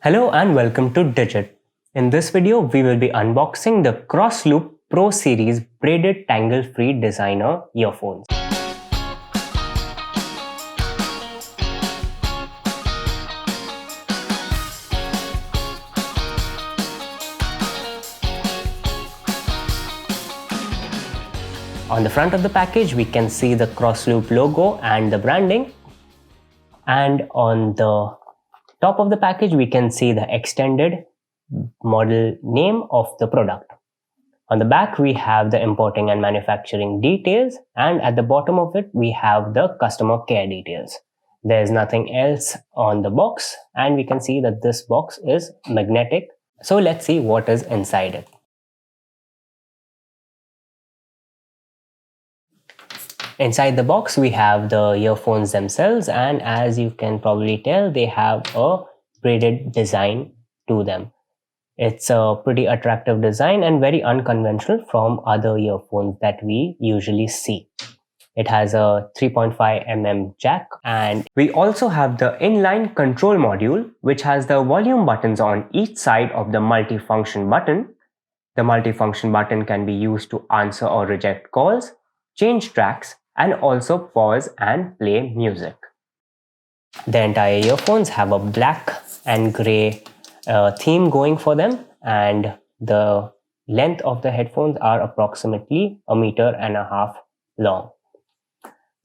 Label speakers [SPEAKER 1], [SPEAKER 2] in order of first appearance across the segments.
[SPEAKER 1] Hello and welcome to Digit. In this video, we will be unboxing the Crossloop Pro Series braided tangle-free designer earphones. On the front of the package, we can see the Crossloop logo and the branding. And on the top of the package, we can see the extended model name of the product. On the back, we have the importing and manufacturing details, and at the bottom of it, we have the customer care details. There's nothing else on the box, and we can see that this box is magnetic. So let's see what is inside it. Inside the box, we have the earphones themselves, and as you can probably tell, they have a braided design to them. It's a pretty attractive design and very unconventional from other earphones that we usually see. It has a 3.5 mm jack, and we also have the inline control module, which has the volume buttons on each side of the multifunction button. The multifunction button can be used to answer or reject calls, change tracks, and also pause and play music. The entire earphones have a black and gray theme going for them, and the length of the headphones are approximately 1.5 meters long.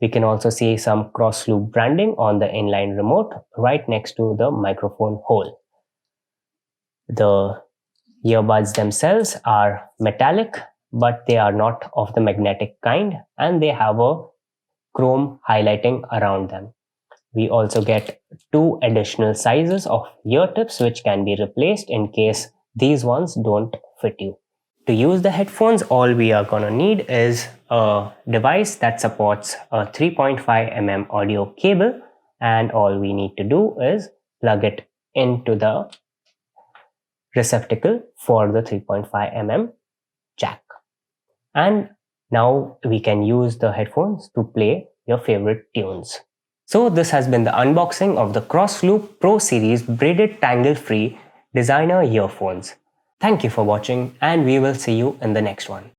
[SPEAKER 1] We can also see some Crossloop branding on the inline remote right next to the microphone hole. The earbuds themselves are metallic, but they are not of the magnetic kind, and they have a chrome highlighting around them. We also get 2 additional sizes of ear tips which can be replaced in case these ones don't fit you. To use the headphones, all we are gonna need is a device that supports a 3.5 mm audio cable, and all we need to do is plug it into the receptacle for the 3.5 mm jack. And now we can use the headphones to play your favorite tunes. So this has been the unboxing of the Crossloop Pro Series braided tangle-free designer earphones. Thank you for watching, and we will see you in the next one.